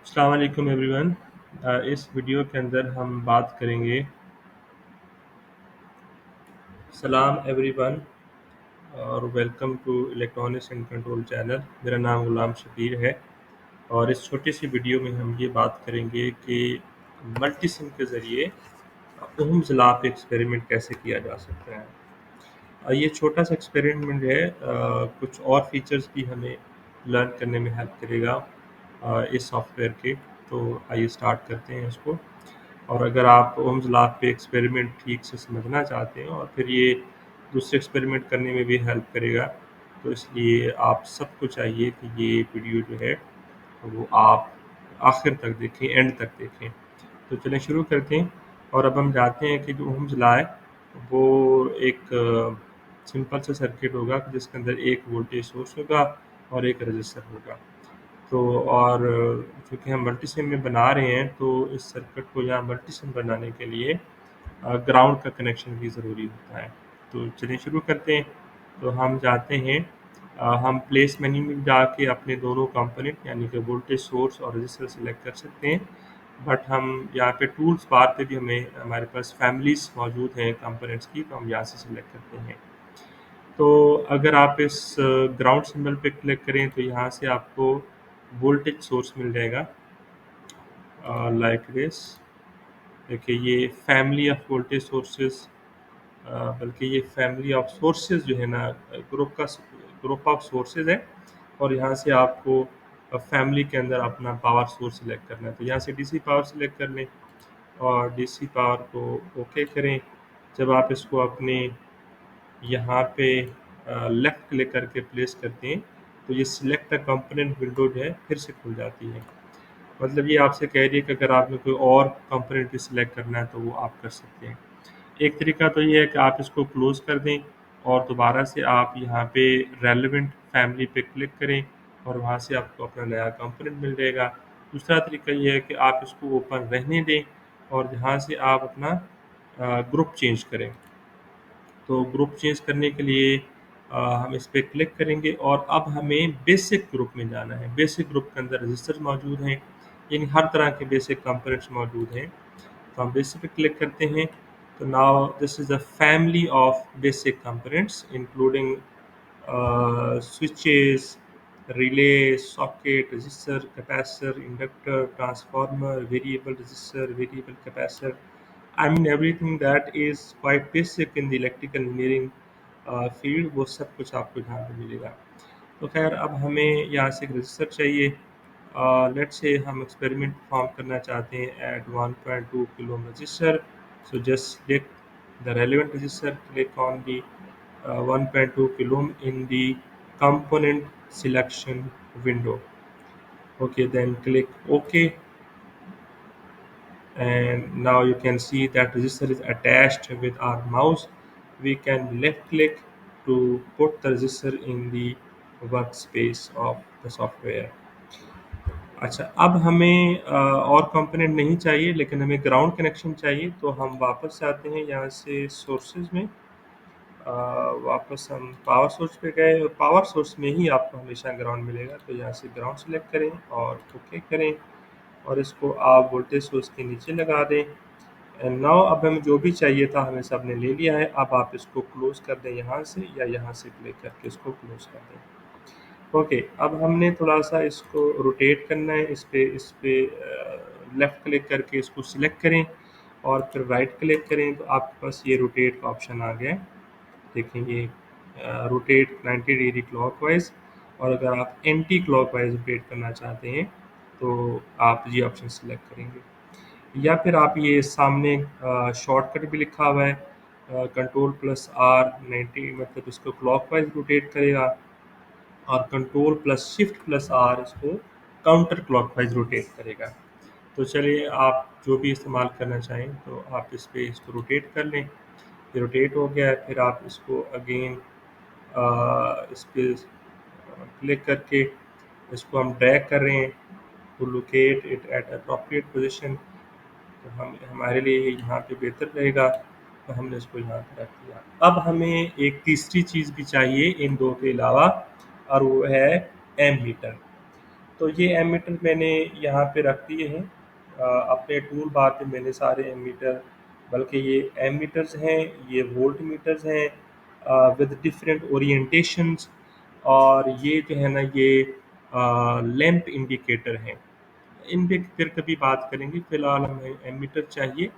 अस्सलाम वालेकुम एवरीवन। इस वीडियो के अंदर हम बात करेंगे। सलाम एवरीवन और welcome to electronics and control channel. मेरा नाम गुलाम शबीर है और इस छोटी सी वीडियो में हम ये बात करेंगे कि मल्टी सिम के ज़रिए ओम्स लॉ पे एक्सपेरिमेंट कैसे किया जा सकता है। ये छोटा सा एक्सपेरिमेंट है, कुछ और फीचर्स भी हमें लर्न करने में हेल्प करेगा इस सॉफ्टवेयर के। तो आइए स्टार्ट करते हैं इसको। और अगर आप ओम्स लॉ पे एक्सपेरिमेंट ठीक से समझना चाहते हैं और फिर ये दूसरे एक्सपेरिमेंट करने में भी हेल्प करेगा, तो इसलिए आप सबको चाहिए कि ये वीडियो जो है वो आप आखिर तक देखें, एंड तक देखें। तो चलें शुरू करते हैं। और अब हम जानते हैं कि जो ओम्स लॉ है वो एक सिंपल सा सर्किट होगा जिसके अंदर एक वोल्टेज सोर्स होगा और एक रजिस्टर होगा। तो और चूँकि हम मल्टी सिम में बना रहे हैं तो इस सर्किट को यहाँ मल्टी सिम बनाने के लिए ग्राउंड का कनेक्शन भी ज़रूरी होता है। तो चलिए शुरू करते हैं। तो हम जाते हैं, हम प्लेस मेन्यू में जाके अपने दोनों कंपोनेंट यानी कि वोल्टेज सोर्स और रजिस्टर सेलेक्ट कर सकते हैं। बट हम यहाँ पे टूल्स बार पे भी हमारे पास फैमिलीज मौजूद हैं कंपोनेंट्स की, तो हम यहाँ से सिलेक्ट करते हैं। तो अगर आप इस ग्राउंड सिंबल पे क्लिक करें तो यहाँ से आपको वोल्टेज सोर्स मिल जाएगा लाइक दिस। देखिए ये फैमिली ऑफ वोल्टेज सोर्सेज, बल्कि ये फैमिली ऑफ सोर्सेज जो है ना, ग्रुप ऑफ सोर्सेज है। और यहाँ से आपको फैमिली के अंदर अपना पावर सोर्स सिलेक्ट करना है। तो यहाँ से डीसी पावर सिलेक्ट कर लें और डीसी पावर को ओके करें। जब आप इसको अपने यहाँ पे लेफ़्ट क्लिक करके प्लेस करते हैं तो ये सिलेक्ट अ कंपोनेंट विंडो जो है फिर से खुल जाती है। मतलब ये आपसे कह रही है कि अगर आपने कोई और कंपोनेंट भी सिलेक्ट करना है तो वो आप कर सकते हैं। एक तरीका तो ये है कि आप इसको क्लोज़ कर दें और दोबारा से आप यहाँ पे रेलेवेंट फैमिली पे क्लिक करें और वहाँ से आपको अपना नया कंपोनेंट मिल जाएगा। दूसरा तरीका ये है कि आप इसको ओपन रहने दें और यहाँ से आप अपना ग्रुप चेंज करें। तो ग्रुप चेंज करने के लिए हम इस पे क्लिक करेंगे और अब हमें बेसिक ग्रुप में जाना है। बेसिक ग्रुप के अंदर रजिस्टर्स मौजूद हैं, यानी हर तरह के बेसिक कंपोनेंट्स मौजूद हैं। तो हम बेसिक पे क्लिक करते हैं। तो now this is the family of basic components including switches, relay, socket, resistor, capacitor, inductor, transformer, variable resistor, variable capacitor. I mean everything that is quite basic in the electrical engineering field, वो सब कुछ आपको यहाँ पे मिलेगा। तो खैर अब हमें यहाँ से एक रजिस्टर चाहिए। लेट्स से हम एक्सपेरिमेंट परफॉर्म करना चाहते हैं at 1.2 kilo ohm register. So just select the relevant register, click on the 1.2 kilo ohm in the component selection window. Okay, then click OK, and now you can see that resistor is attached with our mouse. We can left click to put the resistor in the workspace of the software. अच्छा, अब हमें और component नहीं चाहिए लेकिन हमें ground connection चाहिए। तो हम वापस आते हैं यहाँ से सोर्सेज में, वापस हम पावर सोर्स पे गए और पावर सोर्स में ही आपको हमेशा ग्राउंड मिलेगा। तो यहाँ से ग्राउंड सेलेक्ट करें और ओके करें और इसको आप वोल्टेज सोर्स के नीचे लगा दें। एंड नाउ अब हमें जो भी चाहिए था हमें सब ने ले लिया है। अब आप इसको क्लोज कर दें यहाँ से, या यहाँ से क्लिक करके इसको क्लोज कर दें। ओके, अब हमने थोड़ा सा इसको रोटेट करना है। इस पे लेफ़्ट क्लिक करके इसको सिलेक्ट करें और फिर राइट क्लिक करें तो आपके पास ये रोटेट का ऑप्शन आ गया है। देखें ये रोटेट 90 डिग्री क्लॉकवाइज, और अगर आप एंटी क्लॉकवाइज रोटेट करना चाहते हैं तो आप ये ऑप्शन सेलेक्ट करेंगे। या फिर आप ये सामने शॉर्टकट भी लिखा हुआ है कंट्रोल प्लस आर 90, मतलब इसको क्लॉकवाइज रोटेट करेगा, और control plus shift plus R इसको काउंटर क्लॉकवाइज रोटेट करेगा। तो चलिए आप जो भी इस्तेमाल करना चाहें तो आप इसको रोटेट कर लें। ये रोटेट हो गया है। फिर आप इसको अगेन इस पर क्लिक करके इसको हम ड्रैग कर रहे हैं to locate it at appropriate position. तो हम हमारे लिए यहाँ पे बेहतर रहेगा, तो हमने इसको यहाँ पर रख दिया। अब हमें एक तीसरी चीज़ भी चाहिए इन दो के अलावा, और वो है एम मीटर। तो ये एमीटर मैंने यहाँ पे रख दिए हैं। अपने टूल बार पे मैंने सारे एमीटर, बल्कि ये एमीटर्स हैं, ये वोल्ट मीटर्स हैं विद डिफरेंट ओरिएंटेशंस, और ये जो है ना ये लैंप इंडिकेटर हैं। इन पे फिर कभी बात करेंगे, फिलहाल हमें एमीटर चाहिए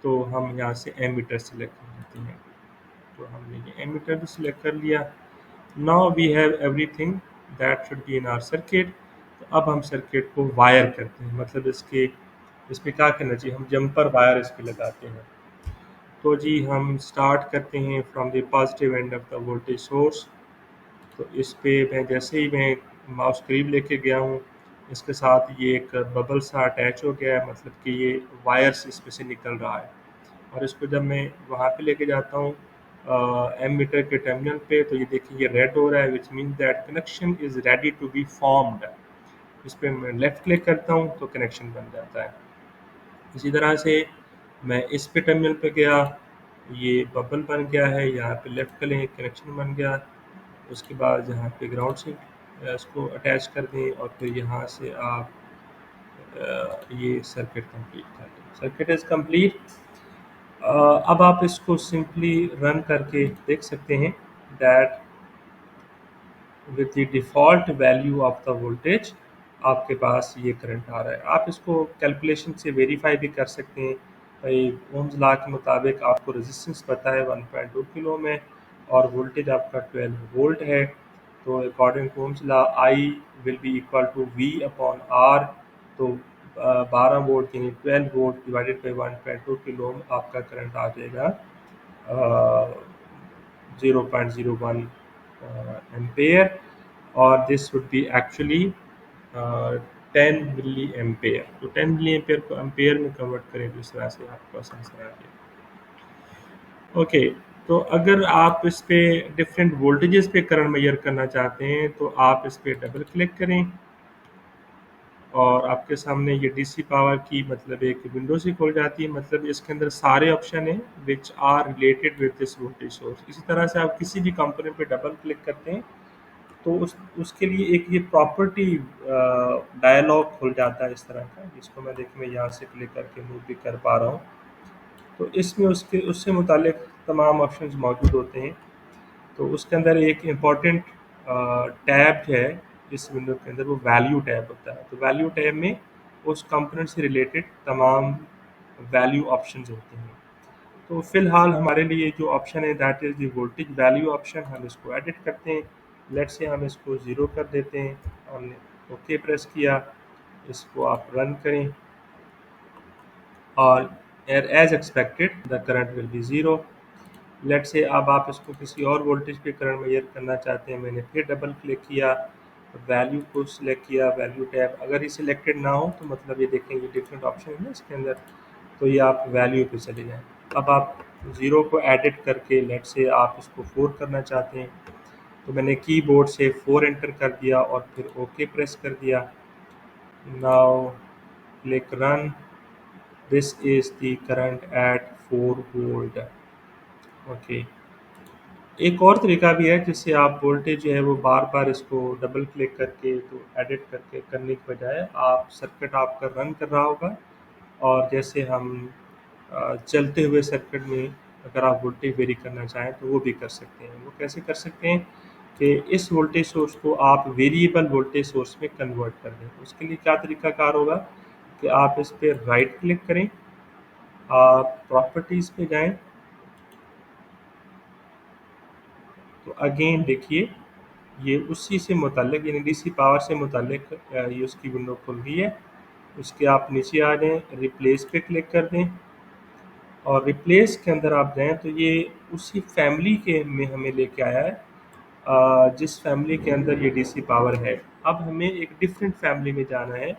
तो हम यहाँ से एमीटर सेलेक्ट कर लेते हैं। तो हमने ये एमीटर भी सिलेक्ट कर लिया। Now we have everything that should be in our circuit. तो अब हम सर्किट को वायर करते हैं, मतलब इसमें क्या करना चाहिए, हम जंपर वायर इसके लगाते हैं। तो जी हम स्टार्ट करते हैं from the positive end of the voltage source. तो इस पे मैं जैसे ही मैं माउस करीब लेके गया हूँ, इसके साथ ये एक बबल सा अटैच हो गया है, मतलब कि ये वायर्स इसमें से निकल रहा है। और इसको जब मैं वहाँ पे लेके जाता हूँ एमीटर के टर्मिनल पे, तो ये देखिए ये रेड हो रहा है, which means that connection is ready to be formed. इस पर मैं लेफ्ट क्लिक करता हूँ तो कनेक्शन बन जाता है। इसी तरह से मैं इस पे टर्मिनल पे गया, ये बबल बन गया है, यहाँ पे लेफ्ट करें कनेक्शन बन गया। उसके बाद यहाँ पे ग्राउंड से इसको अटैच कर दें, और फिर यहाँ से आप ये सर्किट कंप्लीट कर दें। Circuit is complete. अब आप इसको सिंपली रन करके देख सकते हैं that with the default value of the voltage आपके पास ये करंट आ रहा है। आप इसको कैलकुलेशन से वेरीफाई भी कर सकते हैं। भाई ओम्स लॉ के मुताबिक आपको रेजिस्टेंस पता है 1.2 किलो में, और वोल्टेज आपका 12 वोल्ट है। तो according to Ohm's law I will be equal to V upon R. तो 12 वोल्ट यानी 12 volt divided by 1.2 kilo ohm, आपका करंट आ जाएगा 0.01 एम्पेयर, और this would be actually 10 milli ampere. तो 10 मिली एम्पेयर को एम्पेयर में कन्वर्ट करें तो इस तरह से आपको आंसर आ जाएगा। ओके, तो अगर आप इस पे डिफरेंट वोल्टेजेस पे करंट मेजर करना चाहते हैं तो आप इस पे डबल क्लिक करें, और आपके सामने ये डीसी पावर की मतलब एक विंडो सी खोल जाती है। मतलब इसके अंदर सारे ऑप्शन हैं which are related with this voltage source. इसी तरह से आप किसी भी कंपोनेंट पे डबल क्लिक करते हैं तो उसके लिए एक ये प्रॉपर्टी डायलॉग खुल जाता है इस तरह का, जिसको मैं देखिए मैं यहाँ से क्लिक करके मूव भी कर पा रहा हूँ। तो इसमें उससे मुतालिक तमाम ऑप्शंस मौजूद होते हैं। तो उसके अंदर एक इम्पॉर्टेंट टैब है इस विंडो के अंदर, वो वैल्यू टैब होता है। तो वैल्यू टैब में उस कंपोनेंट से रिलेटेड तमाम वैल्यू ऑप्शंस होते हैं। तो फिलहाल हमारे लिए जो ऑप्शन है that is the voltage value option, हम इसको एडिट करते हैं। लेट्स से हम इसको 0 कर देते हैं। हमने ओके प्रेस किया, इसको आप रन करें, और as expected the current will be 0। Let's say अब आप इसको किसी और वोल्टेज पे करंट मेजर करना चाहते हैं। मैंने फिर डबल क्लिक किया, वैल्यू को सिलेक्ट किया, वैल्यू टैब। अगर ये सिलेक्टेड ना हो तो मतलब ये देखें ये डिफरेंट ऑप्शन है ना इसके अंदर, तो ये आप वैल्यू पे चले जाएं। अब आप 0 को एडिट करके लेट्स से आप इसको 4 करना चाहते हैं, तो मैंने कीबोर्ड से 4 एंटर कर दिया और फिर ओके प्रेस कर दिया। Now click run. This is the current eight 4 volt. Okay, एक और तरीका भी है जिससे आप वोल्टेज जो है वो बार बार इसको डबल क्लिक करके तो एडिट करके करने की बजाय आप सर्किट आपका रन कर रहा होगा, और जैसे हम चलते हुए सर्किट में अगर आप वोल्टेज वेरी करना चाहें तो वो भी कर सकते हैं। वो कैसे कर सकते हैं कि इस वोल्टेज सोर्स को आप वेरिएबल वोल्टेज सोर्स में कन्वर्ट कर दें। उसके लिए क्या तरीकाकार होगा कि आप इस पर राइट क्लिक करें, आप प्रॉपर्टीज़ पे जाएं, तो अगेन देखिए ये उसी से मुतालिक यानी डीसी पावर से मुतालिक ये उसकी विंडो खुल गई है। उसके आप नीचे आ जाएं, रिप्लेस पे क्लिक कर दें, और रिप्लेस के अंदर आप जाएं तो ये उसी फैमिली के में हमें लेके आया है जिस फैमिली के अंदर ये डीसी पावर है। अब हमें एक डिफरेंट फैमिली में जाना है,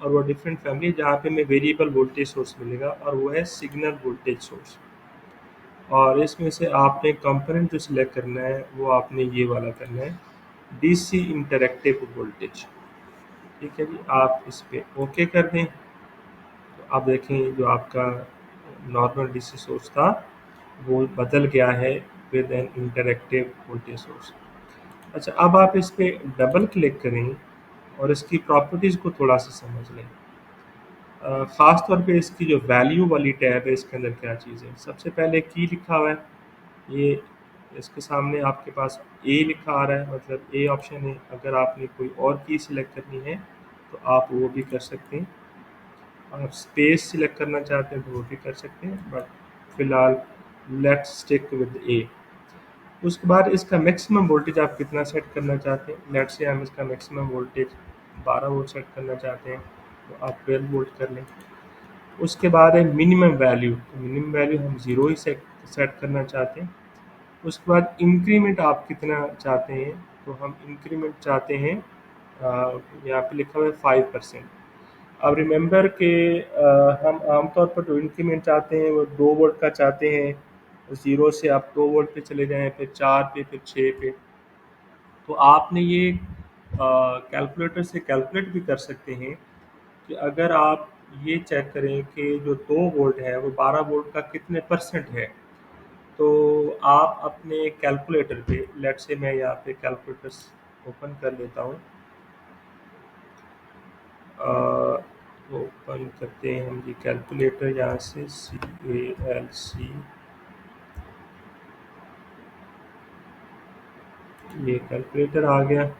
और वो डिफरेंट फैमिली जहाँ पे हमें वेरिएबल वोल्टेज सोर्स मिलेगा, और वो है सिग्नल वोल्टेज सोर्स। और इसमें से आपने कंपोनेंट जो सिलेक्ट करना है वो आपने ये वाला करना है, डीसी इंटरैक्टिव वोल्टेज। ठीक है जी, आप इस पर ओके कर दें। तो आप देखें जो आपका नॉर्मल डीसी सोर्स था वो बदल गया है with an interactive voltage source. अच्छा, अब आप इस पर डबल क्लिक करें और इसकी प्रॉपर्टीज़ को थोड़ा सा समझ लें। ख़ास तौर पे इसकी जो वैल्यू वाली टैब है, इसके अंदर क्या चीज़ है। सबसे पहले की लिखा हुआ है, ये इसके सामने आपके पास ए लिखा आ रहा है, मतलब ए ऑप्शन है। अगर आपने कोई और की सिलेक्ट करनी है तो आप वो भी कर सकते हैं। आप स्पेस सिलेक्ट करना चाहते हैं तो वो भी कर सकते हैं, बट फिलहाल लेट्स स्टिक विद ए। उसके बाद इसका मैक्सिमम वोल्टेज आप कितना सेट करना चाहते हैं। लेट्स से हम इसका मैक्सिमम वोल्टेज 12 वोल्ट सेट करना चाहते हैं, तो आप 12 वोल्ट कर लें। उसके बाद है मिनिमम वैल्यू, तो मिनिमम वैल्यू हम ज़ीरो ही सेट सेट करना चाहते हैं। उसके बाद इंक्रीमेंट आप कितना चाहते हैं, तो हम इंक्रीमेंट चाहते हैं, यहाँ पे लिखा हुआ है 5%। अब रिमेंबर कि हम आमतौर पर जो इंक्रीमेंट चाहते हैं वो 2 वोल्ट का चाहते हैं। ज़ीरो से आप 2 वोल्ट पे चले जाएं, फिर 4 पे, फिर 6 पे। तो आपने ये कैलकुलेटर से कैलकुलेट भी कर सकते हैं कि अगर आप ये चेक करें कि जो 2 वोल्ट है वो 12 वोल्ट का कितने परसेंट है। तो आप अपने कैलकुलेटर पे, लेट्स से मैं यहाँ पे कैलकुलेटर ओपन कर लेता हूँ। ओपन करते हैं हम ये कैलकुलेटर, यहाँ से CALC, ये कैलकुलेटर आ गया।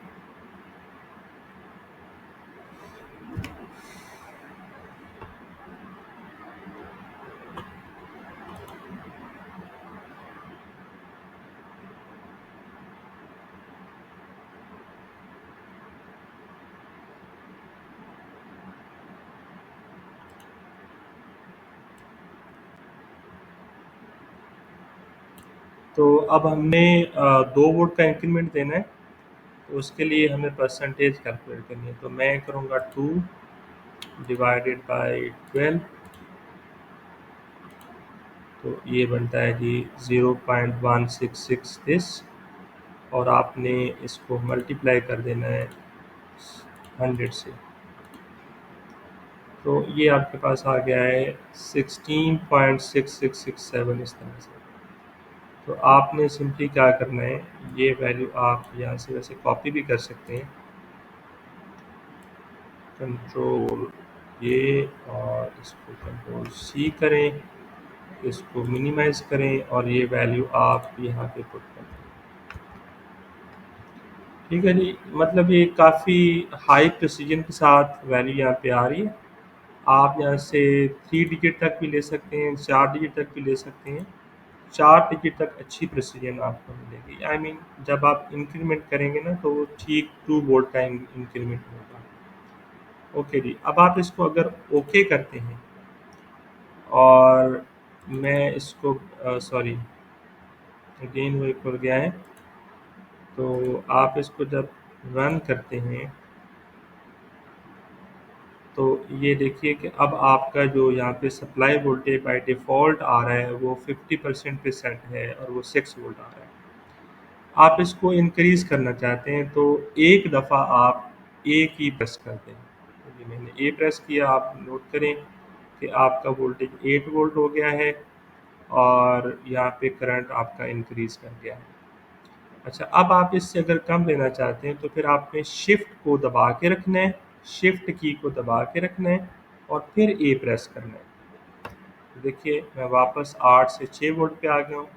तो अब हमने 2 वोल्ट का इंक्रीमेंट देना है, तो उसके लिए हमें परसेंटेज कैलकुलेट करनी है। तो मैं करूँगा 2 डिवाइडेड बाय 12, तो ये बनता है जी 0.166 दिस, और आपने इसको मल्टीप्लाई कर देना है 100 से। तो ये आपके पास आ गया है 16.6667 इस तरह से। तो आपने सिंपली क्या करना है, ये वैल्यू आप यहाँ से वैसे कॉपी भी कर सकते हैं, कंट्रोल ये, और इसको कंट्रोल C करें, इसको मिनिमाइज करें, और ये वैल्यू आप यहाँ पे पुट करें। ठीक है जी, मतलब ये काफ़ी हाई प्रिसीजन के साथ वैल्यू यहाँ पे आ रही है। आप यहाँ से 3 डिजिट तक भी ले सकते हैं, 4 डिजिट तक भी ले सकते हैं। 4 डिजिट तक अच्छी प्रिसीजन आपको मिलेगी। आई मीन जब आप इंक्रीमेंट करेंगे ना, तो वो ठीक 2 वोल्ट का इंक्रीमेंट होगा। ओके जी, अब आप इसको अगर ओके करते हैं, और मैं इसको सॉरी, अगेन वो खुल गया है। तो आप इसको जब रन करते हैं, तो ये देखिए कि अब आपका जो यहाँ पे सप्लाई वोल्टेज बाय डिफ़ॉल्ट आ रहा है वो 50% पे सेट है, और वो 6 वोल्ट आ रहा है। आप इसको इंक्रीज़ करना चाहते हैं, तो एक दफ़ा आप ए की प्रेस कर दें। तो ये मैंने ए प्रेस किया, आप नोट करें कि आपका वोल्टेज 8 वोल्ट हो गया है, और यहाँ पे करंट आपका इंक्रीज़ कर गया है। अच्छा, अब आप इससे अगर कम लेना चाहते हैं, तो फिर आपने शिफ्ट को दबा के रखना है, शिफ्ट की को दबा के रखना है, और फिर ए प्रेस करना है। तो देखिए मैं वापस 8 से 6 वोल्ट पे आ गया हूँ।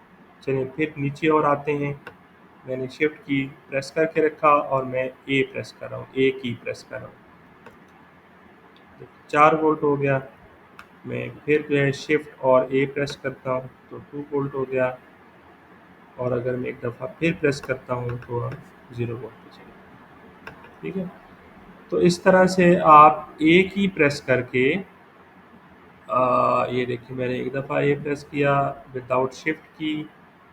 चलिए फिर नीचे और आते हैं। मैंने शिफ्ट की प्रेस करके रखा, और मैं ए प्रेस कर रहा हूँ, ए की प्रेस कर रहा हूँ। 4 वोल्ट हो गया। मैं फिर जो है शिफ्ट और ए प्रेस करता हूँ, तो 2 वोल्ट हो गया। और अगर मैं एक दफ़ा फिर प्रेस करता हूँ, तो हम 0 वोल्ट पे चले। ठीक है, तो इस तरह से आप एक ही प्रेस करके, ये देखिए मैंने एक दफ़ा ए प्रेस किया विदाउट शिफ्ट की,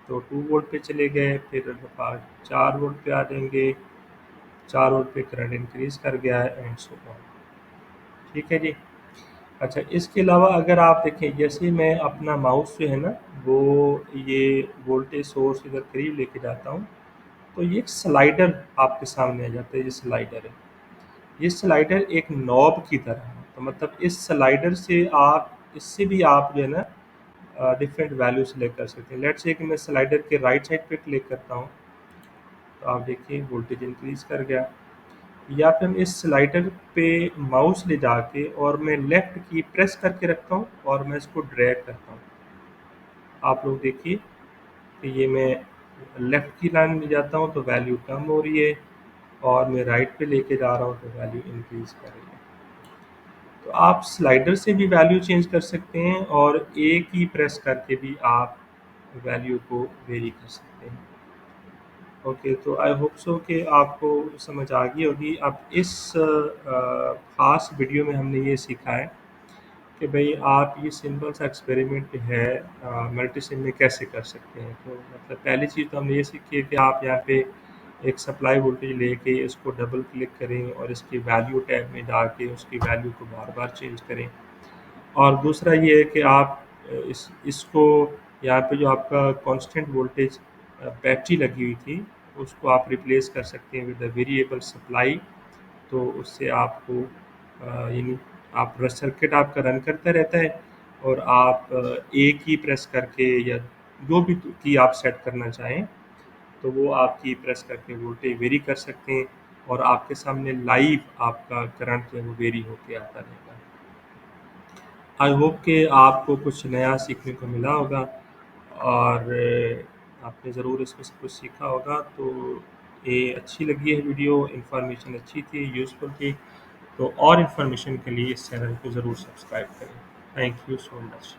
तो 2 वोल्ट पे चले गए। फिर दफ़ा 4 वोल्ट पे आ जाएंगे, 4 वोल्ट पे करंट इंक्रीज़ कर गया है, एंड सो ऑन। ठीक है जी। अच्छा, इसके अलावा अगर आप देखें, जैसे मैं अपना माउस जो है ना, वो ये वोल्टेज सोर्स इधर करीब लेके जाता हूँ, तो ये एक स्लाइडर आपके सामने आ जाता है। ये स्लाइडर है, ये स्लाइडर एक नॉब की तरह है। तो मतलब इस स्लाइडर से आप, इससे भी आप जो है ना डिफरेंट वैल्यू सेलेक्ट कर सकते हैं। लेट्स से कि मैं स्लाइडर के राइट साइड पे क्लिक करता हूँ, तो आप देखिए वोल्टेज इंक्रीज कर गया। या फिर मैं इस स्लाइडर पे माउस ले जाके और मैं लेफ्ट की प्रेस करके रखता हूँ और मैं इसको ड्रैग करता हूँ। आप लोग देखिए कि ये मैं लेफ्ट की लाइन में जाता हूँ तो वैल्यू कम हो रही है, और मैं राइट पे लेके जा रहा हूँ तो वैल्यू इंक्रीज कर रही है। तो आप स्लाइडर से भी वैल्यू चेंज कर सकते हैं, और एक ही प्रेस करके भी आप वैल्यू को वेरी कर सकते हैं। ओके, तो आई होप सो कि आपको समझ आ गई होगी। अब इस खास वीडियो में हमने ये सीखा है कि भाई आप ये सिंपल सा एक्सपेरिमेंट है मल्टीसिम में कैसे कर सकते हैं। तो मतलब पहली चीज़ तो हमने ये सीखी है कि आप यहाँ पे एक सप्लाई वोल्टेज लेके इसको डबल क्लिक करें और इसकी वैल्यू टैब में डाल के उसकी वैल्यू को बार बार चेंज करें। और दूसरा ये है कि आप इसको यहाँ पे जो आपका कांस्टेंट वोल्टेज बैटरी लगी हुई थी उसको आप रिप्लेस कर सकते हैं विद द वेरिएबल सप्लाई। तो उससे आपको यानी आप सर्किट आपका रन करता रहता है, और आप एक ही प्रेस करके या जो भी की आप सेट करना चाहें तो वो आप की प्रेस करके वोल्टेज वेरी कर सकते हैं, और आपके सामने लाइव आपका करंट जो है वो वेरी होके आता रहेगा। आई होप कि आपको कुछ नया सीखने को मिला होगा, और आपने ज़रूर इसमें से कुछ सीखा होगा। तो ये अच्छी लगी है वीडियो, इन्फॉर्मेशन अच्छी थी, यूज़फुल थी। तो और इन्फॉर्मेशन के लिए इस चैनल को ज़रूर सब्सक्राइब करें। Thank you so much.